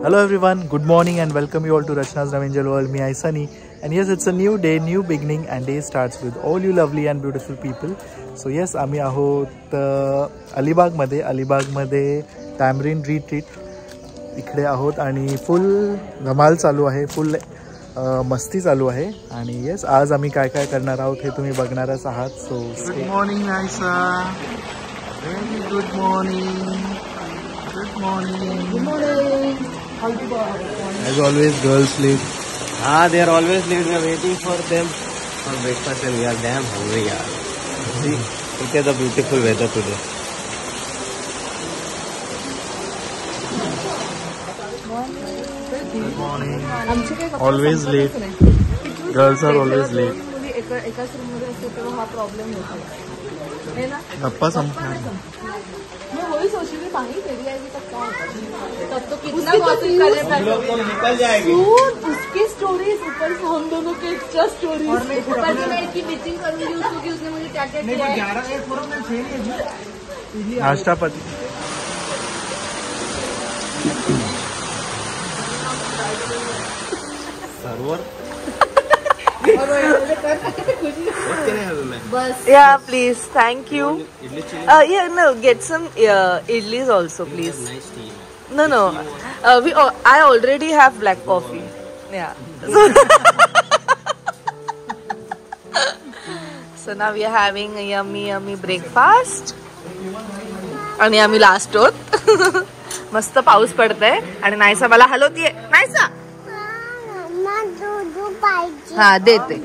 Hello everyone, good morning and welcome you all to Rachna's Angel World. Me I Sunny, and yes, it's a new day, new beginning, and day starts with all you lovely and beautiful people. So yes, आम्ही आहोत अलिबागमध्ये tamarind retreat इकडे आहोत आणि फुल धमाल चालू आहे, फुल मस्ती चालू आहे. आणि येस, आज आम्ही काय काय करणार आहोत हे तुम्ही बघणारच आहात. So good morning Naysa, very good morning. Good morning. Good morning. As always, girls late. They are always late. We are waiting for them for breakfast and we are damn hungry. See, look at the beautiful weather today. Good morning. Always late. Girls are always late. एकाच room मध्ये असतो तेव्हा हा problem होतो है ना. गप्पा संपणार. मैं वही सोच रही थी पानी तेरी आएगी तब क्या होगा, तब तो कितना बातें कर निकल जाएगी. उसकी स्टोरीज ऊपर से हम दोनों के एक्स्ट्रा स्टोरीज ऊपर से मैं इसकी मीटिंग करूंगी उसको कि उसने मुझे क्या क्या किया है. नाश्तापति server. Yeah, please. Thank you. Yeah, no, get some idlis also, please. Nice tea. No. I already have black coffee. Yeah. So now we are having a yummy breakfast. आणि आम्ही लास्ट होत. मस्त पाऊस पडतोय आणि नायसा मला हलवतीये. नायसा हा देते.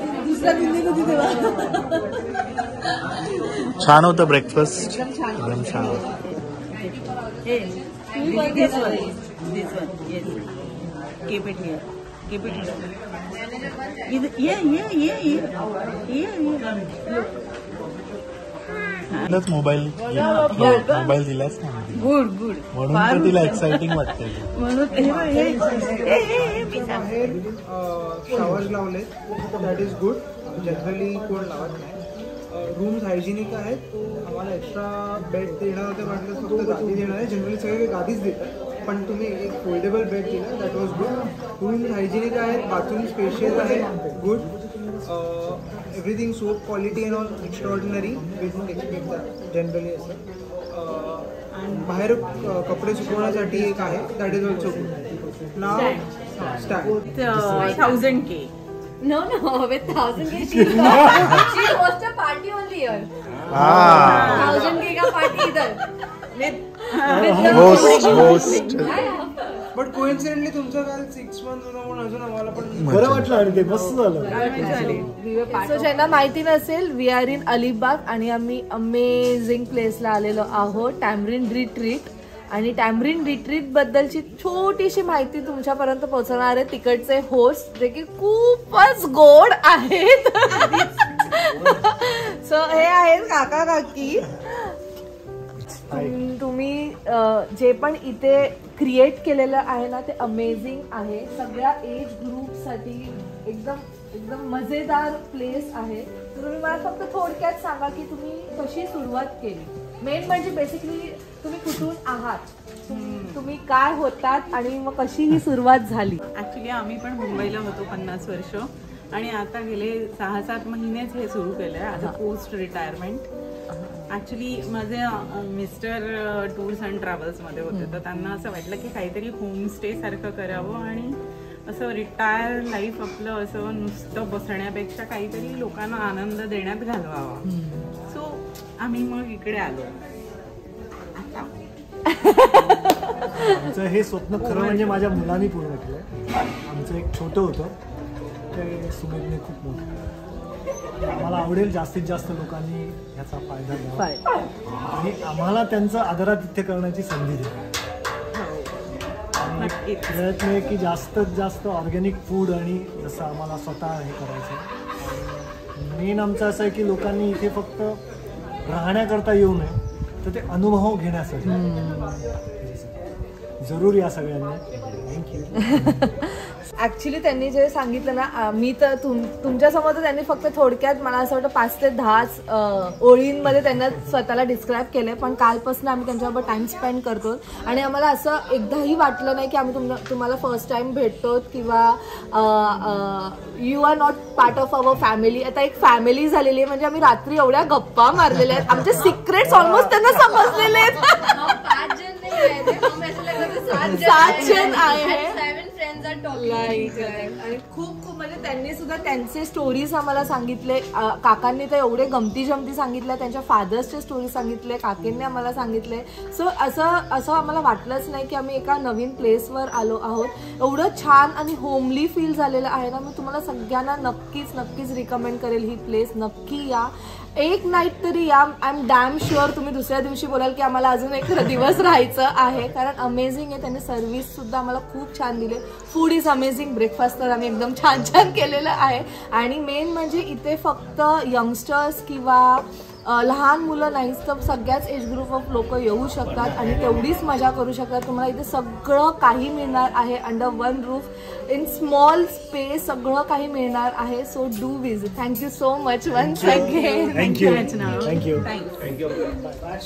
छान होतं ब्रेकफास्ट, एकदम छान होतं. मोबाईल दिलास ना. गुड म्हणून तिला एक्साइटिंग वाटते. शॉवर्स लावले, दॅट इज गुड. जनरली कोण लावत नाही. रूम्स हायजिनिक आहेत. आम्हाला एक्स्ट्रा बेड देणार होते म्हटलं, फक्त गादी देणार आहे. जनरली सगळे गादीच देतात, पण तुम्ही एक फोल्डेबल बेड दिला, that was good. Rooms hygienic आहेत, बाथरूम स्पेशियस आहे, good. Everything soap quality and all extraordinary. We don't expect that generally असं. अँड बाहेर कपडे सुकवण्यासाठी एक आहे, that is also good. Now start 1000K. No, with 1000K she hosts a party only here. 1000K का party इधर. Host. But coincidentally तुमचं काल 6 months होतं म्हणून अजून आम्हाला पण बरं वाटलं आणि ते मस्त झालं. सो ज्यांना माहिती नसेल, वी आर इन अलिबाग आणि आम्ही अमेझिंग प्लेसला आलेलो आहोत, टॅमरिन रिट्रीट. आणि टॅमरिन रिट्रीट बद्दलची छोटीशी माहिती तुमच्यापर्यंत पोहोचवणार आहे तिकडचे होस्ट, जे की खूपच गोड आहेत. सो हे आहेत काका काकी. तुम्ही जे पण इथे क्रिएट केलेलं आहे ना, ते अमेझिंग आहे. सगळ्या एज ग्रुपसाठी एकदम मजेदार प्लेस आहे. तर तुम्ही मला फक्त थोडक्यात सांगा की तुम्ही कशी सुरुवात केली. मेन म्हणजे बेसिकली तुम्ही कुठून आहात, तुम्ही काय होतात आणि मग कशी ही सुरुवात झाली. ऍक्च्युली आम्ही पण मुंबईला होतो 50 वर्ष आणि आता गेले 6-7 महिनेच हे सुरू केलंय as a post retirement. Actually माझे मिस्टर टूर्स अँड ट्रॅव्हल्समध्ये होते, तर त्यांना असं वाटलं की काहीतरी होमस्टे सारखं करावं आणि असं रिटायर लाईफ आपलं असं नुसतं बसण्यापेक्षा काहीतरी लोकांना आनंद देण्यात घालवावा. सो आम्ही मग इकडे आलो. आमचं हे स्वप्न खरं म्हणजे माझ्या मुलांनी पूर्ण केलं. आमचं एक छोटं होतं, ते सुमेधने खूप मोठं. आम्हाला आवडेल जास्तीत जास्त लोकांनी ह्याचा फायदा घ्यावा आणि आम्हाला त्यांचं आदरातिथ्य करण्याची संधी द्यावी. आणि प्रयत्न आहे की जास्तीत जास्त ऑर्गॅनिक फूड आणि जसं आम्हाला स्वतः हे करायचं. मेन आमचं असं आहे की लोकांनी इथे फक्त राहण्याकरता येऊ नये, तर ते अनुभव घेण्यासाठी. जरूर या सगळ्यांनी. थँक्यू. ऍक्च्युली त्यांनी जे सांगितलं ना, मी तर तुमच्यासमोर तर त्यांनी फक्त थोडक्यात मला असं वाटतं 5 ते 10 ओळींमध्ये त्यांना स्वतःला डिस्क्राईब केलंय. पण कालपासून आम्ही त्यांच्याबरोबर टाइम स्पेंड करतो आणि आम्हाला असं एकदाही वाटलं नाही की आम्ही तुम्हाला फर्स्ट टाइम भेटतो किंवा you are not part of our family. आता एक फॅमिली झालेली आहे. म्हणजे आम्ही रात्री एवढ्या गप्पा मारलेल्या आहेत, आमचे सिक्रेट्स ऑलमोस्ट त्यांना समजलेले आहेत. 7 जण आहे आणि खूप म्हणजे त्यांनी सुद्धा त्यांचे स्टोरीज आम्हाला सांगितले. काकांनी तर एवढे गमती जमती सांगितल्या, त्यांच्या फादर्सचे स्टोरी सांगितले, काकींनी आम्हाला सांगितले. सो असं आम्हाला वाटलंच नाही की आम्ही एका नवीन प्लेसवर आलो आहोत. एवढं छान आणि होमली फील झालेलं आहे ना. मी तुम्हाला सगळ्यांना नक्कीच रिकमेंड करेल ही प्लेस. नक्की या, एक नाईट तरी या. आय एम डॅम शुअर तुम्ही दुसऱ्या दिवशी बोलाल की आम्हाला अजून एक दिवस राहायचं आहे, कारण अमेझिंग आहे. त्यांनी सर्व्हिस सुद्धा आम्हाला खूप छान दिली. Food is amazing. ब्रेकफास्ट तर आम्ही एकदम छान केलेलं आहे. आणि मेन म्हणजे इथे फक्त यंगस्टर्स किंवा लहान मुलं नाहीच तर सगळ्याच एज ग्रुप ऑफ लोक येऊ शकतात आणि तेवढीच मजा करू शकतात. तुम्हाला इथे सगळं काही मिळणार आहे under one roof in small space. सगळं काही मिळणार आहे. So do visit. Thank you so much once again. Thank you.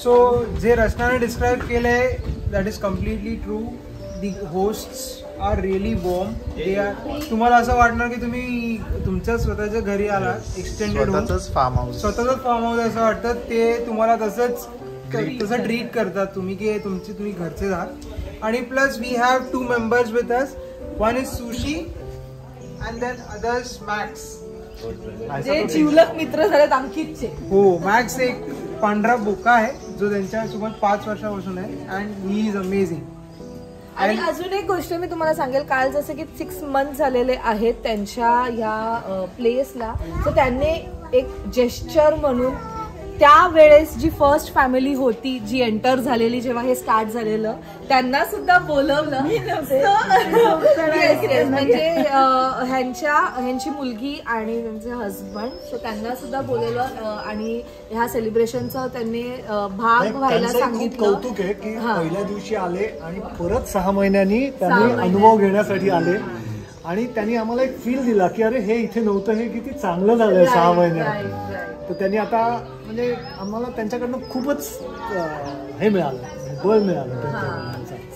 So जे रचनाने डिस्क्राईब केलंय that is completely true. The hosts are really warm. They are, तुम्हाला असं वाटणार की तुम्ही तुमच्या स्वतःच्या घरी आलात. एक्सटेंडेड फार्म हाऊस, स्वतःच फार्म हाऊस असं वाटतं. ते तुम्हाला तसं ट्रीट करतात तुम्ही की तुम्ही घरचे आहात. आणि plus we have 2 members with us. One is sushi and then others Max, जे जिवलग मित्र झालेत आमचीचे. हो, मॅक्स एक पांढरा बोका आहे जो त्यांच्यासोबत 5 वर्षापासून आहे अँड ही इज अमेझिंग. आणि अजून एक गोष्ट मी तुम्हाला सांगेल, काल जसं की 6 months झालेले आहेत त्यांच्या ह्या प्लेसला. तर त्यांनी एक जेस्चर म्हणून त्यावेळेस जी फर्स्ट फॅमिली होती जी एंटर झालेली जेव्हा हे स्टार्ट झालेलं, त्यांना सुद्धा बोलवलं. म्हणजे ह्यांची मुलगी आणि त्यांचे हजबंड. सो त्यांना सुद्धा बोलवलं आणि ह्या सेलिब्रेशनचा त्यांनी भाग व्हायला सांगितलं. कौतुक आहे की पहिल्या दिवशी आले आणि परत 6 महिन्यांनी त्यांनी अनुभव घेण्यासाठी आले आणि त्यांनी आम्हाला एक फील दिला की अरे हे इथे नव्हतं, हे किती चांगलं झालंय 6 महिन्यात. तर त्यांनी आता म्हणजे आम्हाला त्यांच्याकडनं खूपच हे मिळालं, बळ मिळालं.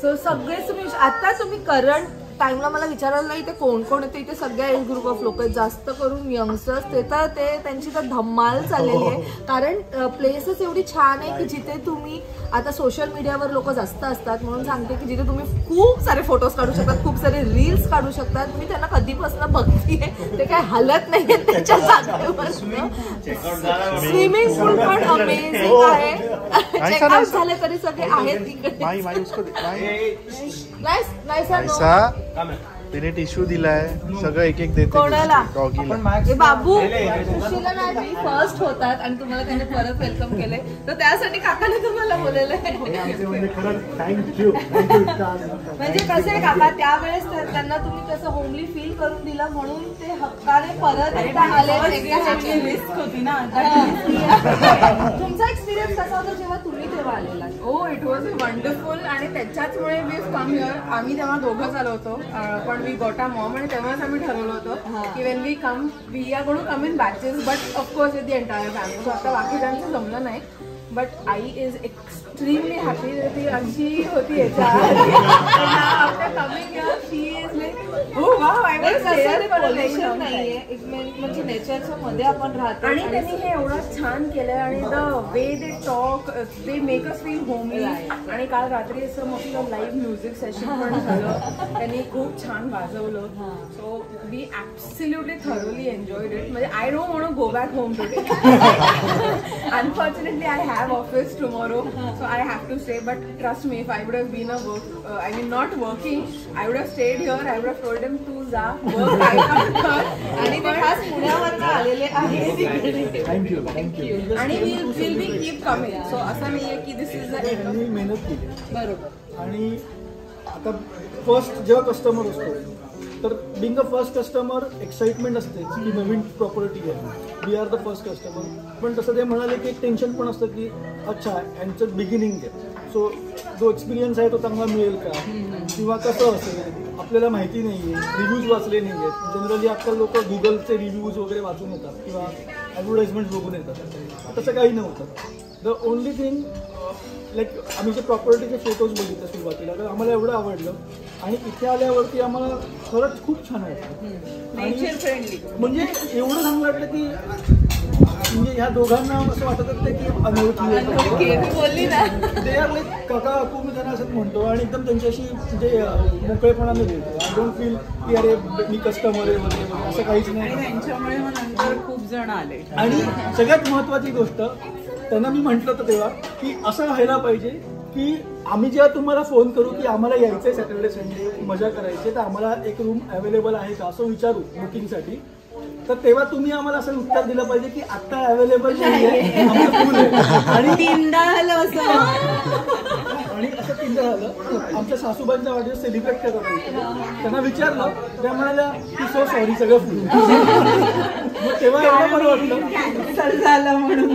सो सगळेच तुम्ही आता करंट टाइमला मला विचारायला नाही इथे कोण कोण येते. इथे सगळ्या एज ग्रुप ऑफ लोक आहेत, जास्त करून यंगस्टर्स. ते त्यांची तर धम्माल चाललेली आहे. कारण प्लेसच एवढी छान आहे की जिथे तुम्ही आता सोशल मीडियावर लोक जास्त असतात म्हणून सांगते की जिथे तुम्ही खूप सारे फोटोज काढू शकतात, खूप सारे रील्स काढू शकतात. मी त्यांना कधीपासून बघतीये, ते काय हलत नाहीये त्याच्या जागेवर. स्विमिंग पूल पण अमेझिंग आहे. चेकआउट झाले तरी सगळे आहेत तिकडे. तिने टिश्यू दिलाय, सगळं एक देते कोणाला. डॉगीला. बाबू खुशीला नाही फर्स्ट होतात आणि तुम्हाला त्याने परत वेलकम केलंय, तर त्यासाठी काकाने तुम्हाला बोलवलंय. म्हणजे कसं आहे काका, त्यावेळेस त्यांना तुम्ही कसं होमली फील करून दिलं म्हणून ते हक्काने परत एकदा आले. रिस्क होती ना. तुमचा एक्सपिरियन्स कसा होता जेव्हा तुम्ही तेव्हा आलेला? हो, इट वॉज वंडरफुल. आणि त्याच्याचमुळे वी कम हिअर. आम्ही तेव्हा दोघंच आलो होतो पण वी गॉट अ मॉम आणि तेव्हाच आम्ही ठरवलं होतं की when we come we are going to come in batches but of course with the entire family. So आता बाकीच्यांचं जमलं नाही. बट आई इज एक्स्ट्रीमली हॅपी. ती अशी होती याच्या after coming here she is like oh wow I was pollution नाहीये, म्हणजे नेचरच्या मध्ये आपण राहतो. आणि त्यांनी हे एवढं छान केलंय आणि the way they talk they make us feel homely. आणि काल रात्री असं मस्त लाईव्ह म्युझिक सेशन पण झालं, त्यांनी खूप छान वाजवलं. So we absolutely thoroughly enjoyed it. म्हणजे I don't want to go back home today. Unfortunately I have office tomorrow so I have to stay, but trust me, if I would have been not working, I would have stayed here. I would have told him to जा work. आणि ते खास पुण्यावरून आलेले आहेत. Thank you. आणि we'll be keep coming. So असं नाहीये की this is the end. मेहनत केली बरोबर. आणि आता फर्स्ट जेव्हा कस्टमर असतो तर being a first customer excitement असते की नवीन प्रॉपर्टी आहे, we are the first customer. पण तसं ते म्हणाले की एक टेन्शन पण असतं की अच्छा यांचं बिगिनिंग आहे. सो जो एक्सपिरियन्स आहे तो चांगला मिळेल का किंवा कसं असेल आपल्याला माहिती नाही आहे. रिव्ह्यूज वाचले नाही आहेत. जनरली आजकाल लोक गुगलचे रिव्ह्यूज वगैरे वाचून येतात किंवा ॲडव्हर्टाइजमेंट बघून येतात. तसं काही नव्हतं. द ओनली थिंग लाईक आम्ही जे प्रॉपर्टीचे फोटोज बघितले सुरुवातीला तर आम्हाला एवढं आवडलं आणि इथे आल्यावरती आम्हाला खरंच खूप छान वाटलं. आणि म्हणजे एवढं चांगलं वाटलं की म्हणजे ह्या दोघांना असं वाटत होतं की अनोळखी बोलली ना ते आर लाईक काका काकू मी त्यांना असंच म्हणतो आणि एकदम त्यांच्याशी म्हणजे मोकळेपणाने देतो. आय डोंट फील की अरे मी कस्टमर आहे वगैरे असं काहीच नाही. त्यांच्यामुळे मग नंतर खूप जण आले. आणि सगळ्यात महत्त्वाची गोष्ट त्यांना मी म्हटलं होतं तेव्हा की असं व्हायला पाहिजे की आम्ही जेव्हा तुम्हाला फोन करू की आम्हाला यायचं आहे सॅटर्डे संडे मजा करायची तर आम्हाला एक रूम अवेलेबल आहे का असं विचारू बुकिंगसाठी तर तेव्हा तुम्ही आम्हाला असं उत्तर दिलं पाहिजे की आता अवेलेबल नाही आहे आमचं फुल आहे. आणि तीनदा झालं असं आणि असं तीनदा झालं. आमच्या सासूबाईंचा वाढदिवस सेलिब्रेट करत होते त्यांना विचारलं त्या म्हणाल्या की सो सॉरी सगळं फुल. मग तेव्हा एवढं बरं वाटलं कॅन्सल झालं म्हणून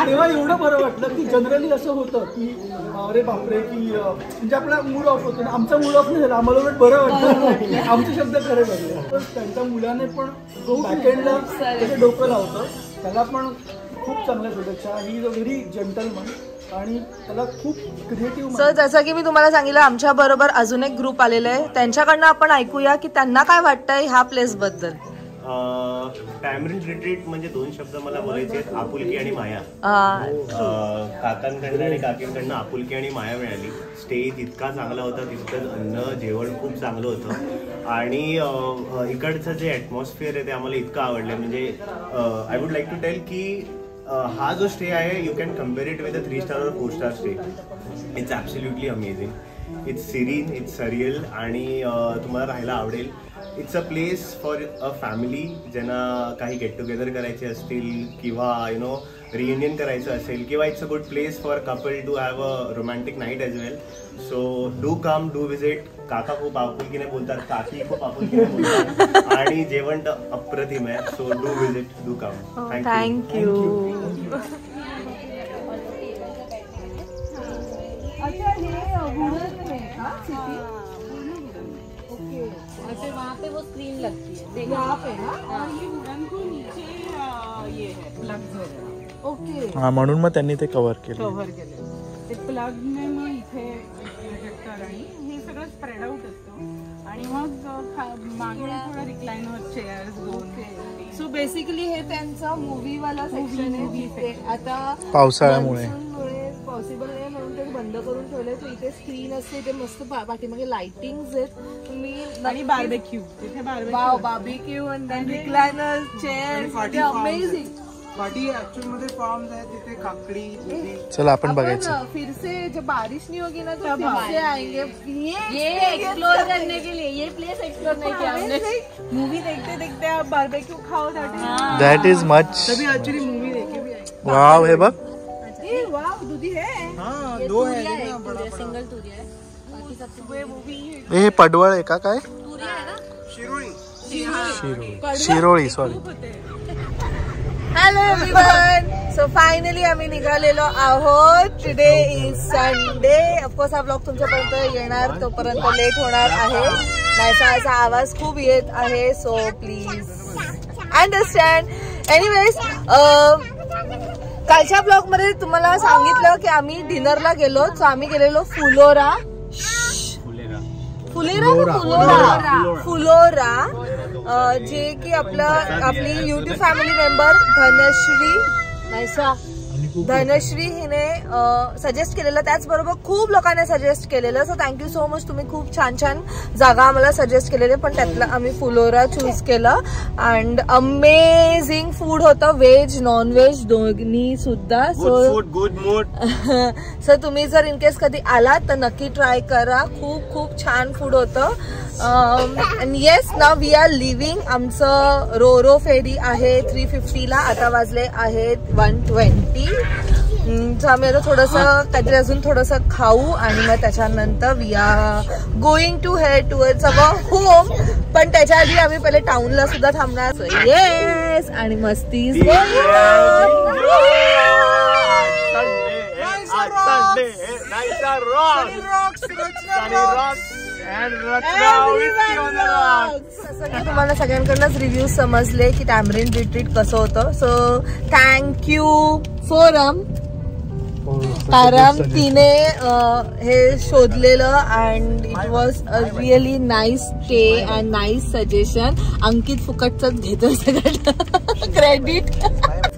तेव्हा एवढं बरं वाटलं की जनरली असं होतं की अरे बापरे की म्हणजे आपला मूड ऑफ होतो ना. आमचा मूड ऑफ नाही झाला आम्हाला उलट बरं वाटतं आमचे शब्द खरे झाले. तर त्यांच्या मुलाने पण बॅकएंडला त्याचं डोकं लावतं त्याला पण खूप चांगल्या शुभेच्छा. He is a very gentleman आणि त्याला खूप क्रिएटिव्ह. सर जसं की मी तुम्हाला सांगितलं आमच्या बरोबर अजून एक ग्रुप आलेला आहे त्यांच्याकडनं आपण ऐकूया की त्यांना काय वाटतंय ह्या प्लेस बद्दल. टॅमरिन रिट्रीट म्हणजे दोन शब्द मला बोलायचे आहेत आपुलकी आणि माया. काकांकडनं आणि काकींकडनं आपुलकी आणि माया मिळाली. स्टे इतका चांगला होता तिथलं अन्न जेवण खूप चांगलं होतं आणि इकडचं जे ॲटमॉस्फिअर आहे ते आम्हाला इतकं आवडलं. म्हणजे I would like to tell की हा जो स्टे आहे you can compare it with a 3 star और 4 star stay. It's absolutely amazing. It's serene it's surreal आणि तुम्हाला राहायला आवडेल. It's a place for a family ज्यांना काही गेट टुगेदर करायचे असतील किंवा यु नो रियुनियन करायचं असेल किंवा it's a good place for couple to have a romantic night as well. So do come do visit. काका खूप आपुलकीने बोलतात काकी खूप आपुलकीने बोलतात आणि जेवण तर अप्रतिम आहे. So do visit do come. Thank you. अच्छा हे वुडन है का सिटी. ऐसे वहाँ पे वो स्क्रीन लगती है यहाँ पे ना. ये वुडन को नीचे ये है प्लग्स वगैरे. ओके. हा म्हणून मग त्यांनी ते कव्हर केलं. कव्हर केले ते प्लगने मग इथे प्रोजेक्टर आणि हे सगळं स्प्रेड आउट असतं आणि मग मागे थोडा रिक्लायनर चेअर्स दोन. सो बेसिकली हे त्यांचा मूवी वाला सेक्शन आहे तिथे आता पावसाळ्यामुळे पॉसिबल नाही म्हणून ते बंद करून ठेवले. तर इथे स्क्रीन असते ते मस्त पाठीमागे लाइटिंग्स आहेत. तुम्ही आणि बार्बेक्यू तिथे wow barbecue and then recliner chairs amazing. Party actual मध्ये फॉर्म्स आहेत तिथे काकडी. चला आपण बघायचं. फिर से जब बारिश नहीं होगी ना तो फिर से आएंगे ये एक्सप्लोर करने के लिए. ये प्लेस एक्सप्लोर नहीं किया हमने. मूवी देखते देखते आप बार्बेक्यू खाओ. That is much. तभी एक्चुअली मूवी देखे भी आए. वाव हे बघ. वाव दूधी है. हाँ 2 है सिंगल तुरिया है. बाकी सब हे पडवळ आहे का काय. तुरिया है ना. Shiroli sorry. Hello everyone. So finally आम्ही निघालेलो आहोत. Today is Sunday. ऑफकोर्स हा ब्लॉग तुमच्यापर्यंत येणार तोपर्यंत लेट होणार आहे. नाहीसा आवाज खूप येत आहे सो प्लीज अंडरस्टँड. एनिवेज कालच्या ब्लॉग मध्ये तुम्हाला सांगितलं की आम्ही डिनरला गेलो. सो आम्ही गेलेलो फुलोरा जे की आपली युट्यूब फॅमिली मेंबर धनश्री हिने सजेस्ट केलेलं. त्याचबरोबर खूप लोकांनी सजेस्ट केलेलं. So thank you so much. तुम्ही खूप छान छान जागा आम्हाला सजेस्ट केलेले पण त्यातलं आम्ही फुलोरा चूज केलं. अँड अमेझिंग फूड होतं. व्हेज नॉन व्हेज दोन्ही सुद्धा. So good mood. सो तुम्ही जर इन केस कधी आलात तर नक्की ट्राय करा. खूप खूप छान फूड होतं. And yes now we are leaving. आमचं रो फेरी आहे 350ला. आता वाजले आहेत 120. सो आम्ही आता थोडंसं काहीतरी अजून थोडंसं खाऊ आणि मग त्याच्यानंतर we are going to head towards our home. पण त्याच्या आधी आम्ही पहिले टाउनला सुद्धा थांबणार. सो येस आणि मस्ती. Sunday nights are rocks. Sunny rocks and Ratna whiskey on the rocks. तुम्हाला सगळ्यांकडूनच रिव्ह्यू समजले की टॅमरिन रिट्रीट कसं होतं. सो थँक्यू फोरम, कारण तिने हे शोधलेलं and it was a really nice stay and nice suggestion. Ankit फुकटच घेतो सगळं क्रेडिट.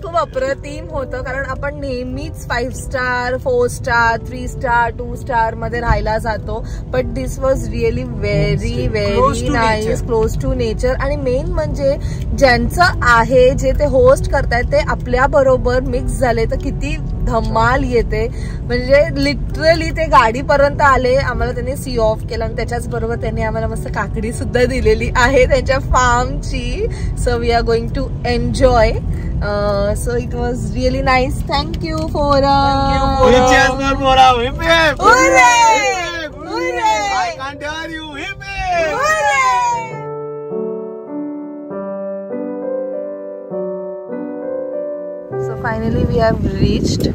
खूप अप्रतिम होतं, कारण आपण नेहमीच 5 स्टार 4 स्टार 3 स्टार 2 स्टार मध्ये राहायला जातो, but this was really very very nice, close to nature. आणि मेन म्हणजे ज्यांचं आहे, जे ते होस्ट करतायत ते आपल्या बरोबर मिक्स झाले तर किती धमाल येते. म्हणजे लिटरली ते गाडीपर्यंत आले, आम्हाला त्यांनी सी ऑफ केलं आणि त्याच्याच बरोबर त्यांनी आम्हाला मस्त काकडी सुद्धा दिलेली आहे त्यांच्या फार्मची. So we are going to enjoy. So it was really nice. Thank you for Cheers for Bora. Hip hip. Hooray! Hooray! I can't hear you. Hip hip. Hooray! So finally we have reached.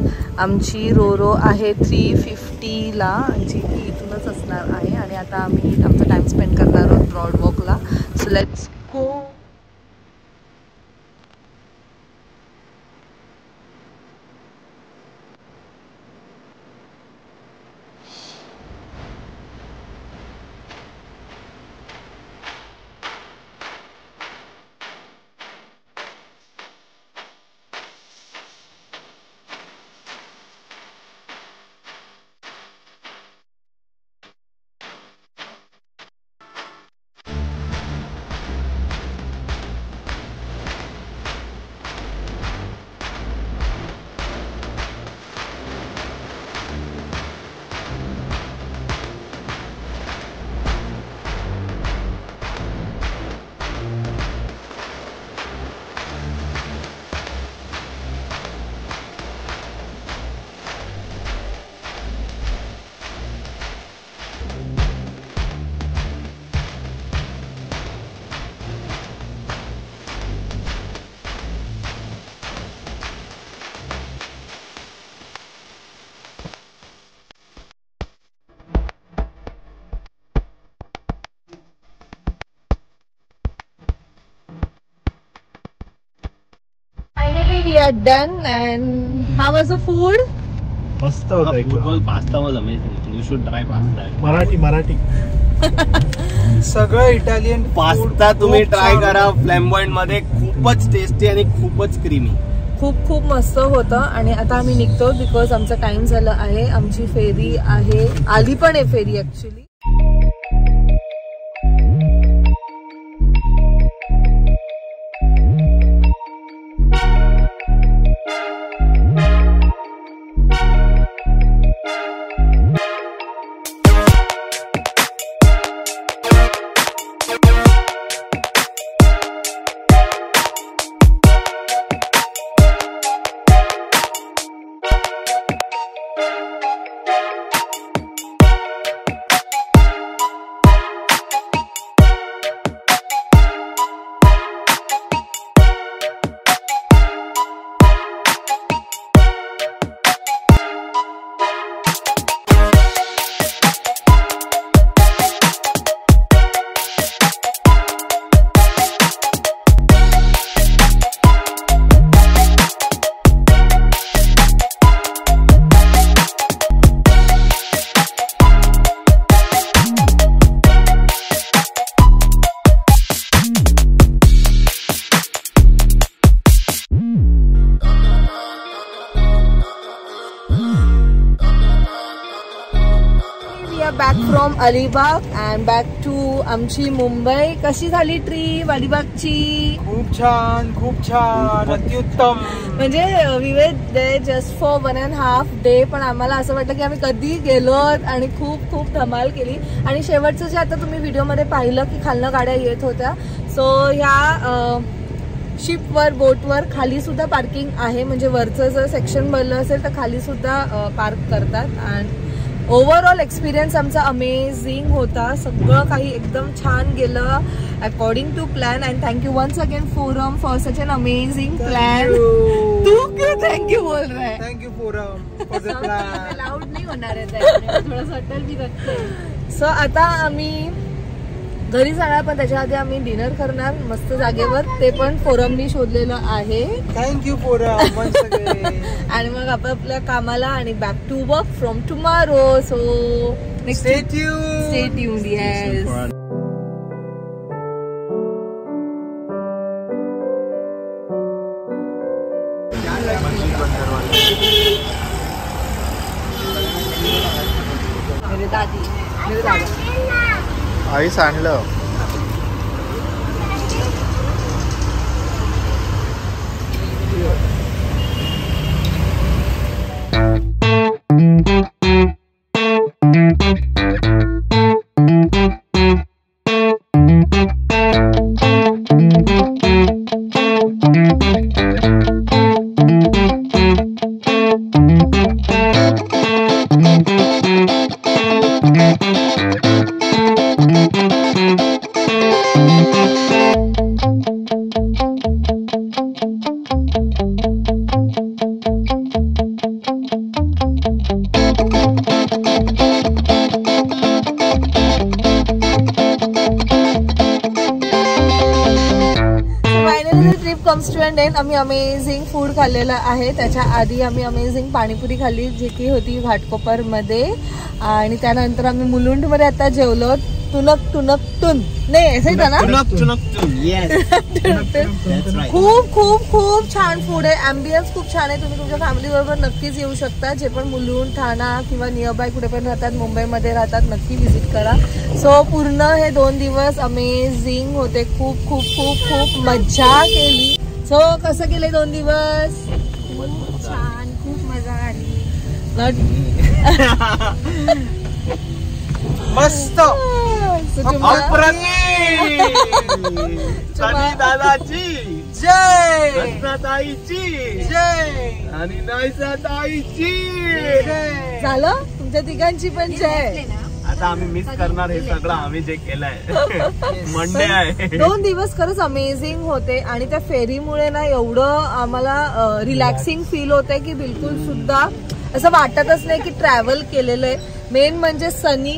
आमची Ro-Ro आहे 350ला, जी की इथूनच असणार आहे. आणि आता आम्ही आमचा टाइम स्पेंड करणार आहोत ब्रॉड वॉकला. So let's go. We are done, and how was the food? मस्त होतं एकदम. Pasta was amazing. You should try pasta. Marathi सगळं इटालियन पास्ता तुम्ही ट्राय करा. फ्लॅम्बॉइंट मध्ये खूपच टेस्टी आणि खूपच क्रीमी. खूप खूप मस्त होतं. आणि आता आम्ही निघतो बिकॉज आमचा टाइम झाला आहे. आमची फेरी आहे, आली पण आहे ferry actually. Back from Alibag and back to आमची मुंबई. कशी झाली ट्रीप अलिबागची? खूप छान अत्युत्तम. म्हणजे we were there just for 1.5 day, पण आम्हाला असं वाटलं की आम्ही कधी गेलो आणि खूप खूप धमाल केली. आणि शेवटचं जे आता तुम्ही व्हिडिओमध्ये पाहिलं की खालनं गाड्या येत होत्या, सो ह्या शिपवर बोटवर खाली सुद्धा पार्किंग आहे. म्हणजे वरचं जर सेक्शन भरलं असेल तर खाली सुद्धा पार्क करतात. आणि ओव्हरऑल एक्सपिरियन्स आमचा अमेझिंग होता. सगळं काही एकदम छान गेलं according to plan. And thank you once again Forum for such an amazing plan. तू क्यों थँक्यू बोल रहा है? Thank you Forum for the plan. Loud नाही होणार आहे, थोडं सटल भी रखते. सो आता आम्ही घरी जाणार, पण त्याच्या आधी आम्ही डिनर करणार मस्त जागेवर. ते पण फोरमनी शोधलेलं आहे. Thank you Forum once again. आणि मग आपण आपल्या कामाला आणि back to work from tomorrow. So next stay tuned. Yes. मेरे दादा आईस आणलं. आम्ही अमेझिंग फूड खाल्लेलं आहे. त्याच्या आधी आम्ही अमेझिंग पाणीपुरी खाल्ली जी की होती घाटकोपरमध्ये. आणि त्यानंतर आम्ही मुलुंडमध्ये आता जेवलो. टुन नाही असं ना, खूप खूप खूप छान फूड आहे. ॲम्बियन्स खूप छान आहे. तुम्ही तुमच्या फॅमिली बरोबर नक्कीच येऊ शकता. जे पण मुलुंड, ठाणा किंवा नियरबाय कुठे पण राहतात, मुंबईमध्ये राहतात, नक्की विजिट करा. सो पूर्ण हे 2 दिवस अमेझिंग होते. खूप खूप खूप खूप मजा केली. सो कसं केलंय 2 दिवस? छान, खूप मजा आली. मस्त दादाची जय, ताईची जय आणि नाईसा ताईची झालं. तुमच्या तिघांची पण जय. आता आम्ही मिस करणार हे सगळं आम्ही जे केलंय. मंडे आहे. 2 दिवस खरंच अमेझिंग होते. आणि त्या फेरीमुळे ना एवढं आम्हाला रिलॅक्सिंग फील होतंय की बिलकुल सुद्धा असं वाटतच नाही की ट्रॅव्हल केलेलं आहे. मेन म्हणजे सनी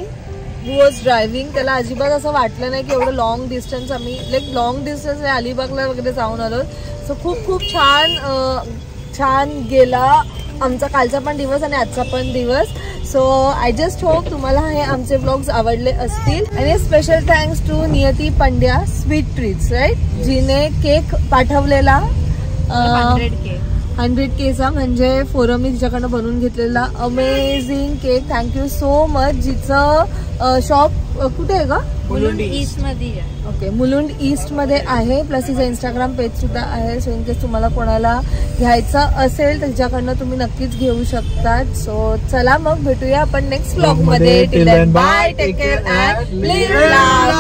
वॉज ड्रायव्हिंग. त्याला अजिबात असं वाटलं नाही की एवढं लॉंग डिस्टन्स आम्ही लॉंग डिस्टन्स अलिबागला वगैरे जाऊन आलो. सो खूप खूप छान गेला आमचा कालचा पण दिवस आणि आजचा पण दिवस. सो आय जस्ट होप तुम्हाला हे आमचे व्लॉग्स आवडले असतील. आणि special thanks to Niyati Pandya sweet treats right, जिने केक पाठवलेला 100Kचा, म्हणजे फोरमनी तिच्याकडनं बनवून घेतलेला amazing cake. Thank you so much. जिचं शॉप कुठे आहे का? मुलुंड ईस्ट मध्ये. ओके, मुलुंड ईस्ट मध्ये आहे. प्लस तिचा इंस्टाग्राम पेज सुद्धा आहे. सो इन केस तुम्हाला कोणाला घ्यायचं असेल तर तिच्याकडनं तुम्ही नक्कीच घेऊ शकतात. सो चला मग भेटूया आपण नेक्स्ट व्लॉग मध्ये. Till then bye, take care and live life.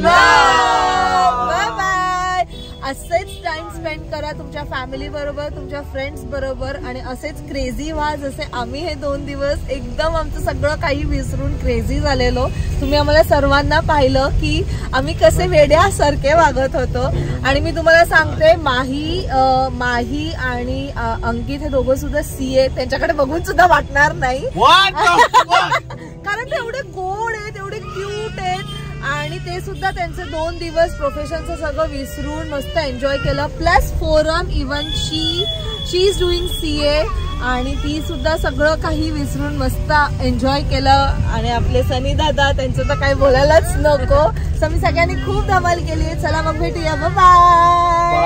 Bye bye. असेच टाइम स्पेंड करा तुमच्या फॅमिली बरोबर, तुमच्या फ्रेंड्स बरोबर. आणि असेच क्रेझी व्हा जसे आम्ही हे 2 दिवस एकदम आमचं सगळं काही विसरून क्रेझी झालेलो. तुम्ही आम्हाला सर्वांना पाहिलं की आम्ही कसे वेड्यासारखे वागत होतो. आणि मी तुम्हाला सांगते, माही आणि अंकित हे दोघं सुद्धा CA, त्यांच्याकडे बघून सुद्धा वाटणार नाही कारण ते एवढे गोड आहेत, एवढे क्यूट आहेत. आणि ते सुद्धा त्यांचे 2 दिवस प्रोफेशनचं सगळं विसरून मस्त एन्जॉय केलं. Plus forum even she is doing CA आणि ती सुद्धा सगळं काही विसरून मस्त एन्जॉय केलं. आणि आपले सनी दादा, त्यांचं तर काही बोलायलाच नको. सो मी सगळ्यांनी खूप धमाल केली. चला मग भेटूया. बाय.